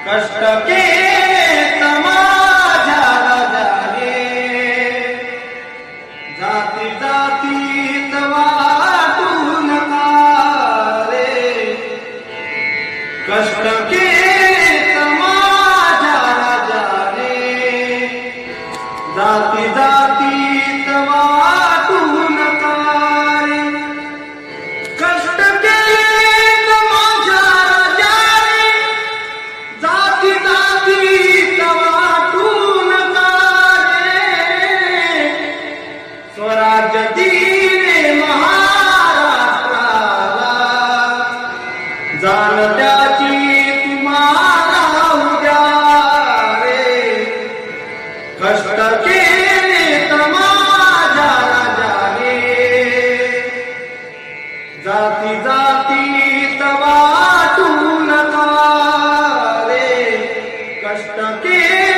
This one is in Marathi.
कष्ट केले माझ्या राजाने, जाती जातीत वाटू नका रे. कष्ट केले माझ्या राजाने, जाती जातीत वाटू नका रे. कष्ट केले माझ्या राजाने, जाती जातीत वाटू नका रे. स्वराज्य दिले महाराष्ट्राला, जाण त्याची तुम्हाला उद्या रे. कष्ट केले माझ्या राजाने, जाती जातीत वाटू नका रे. कष्ट केले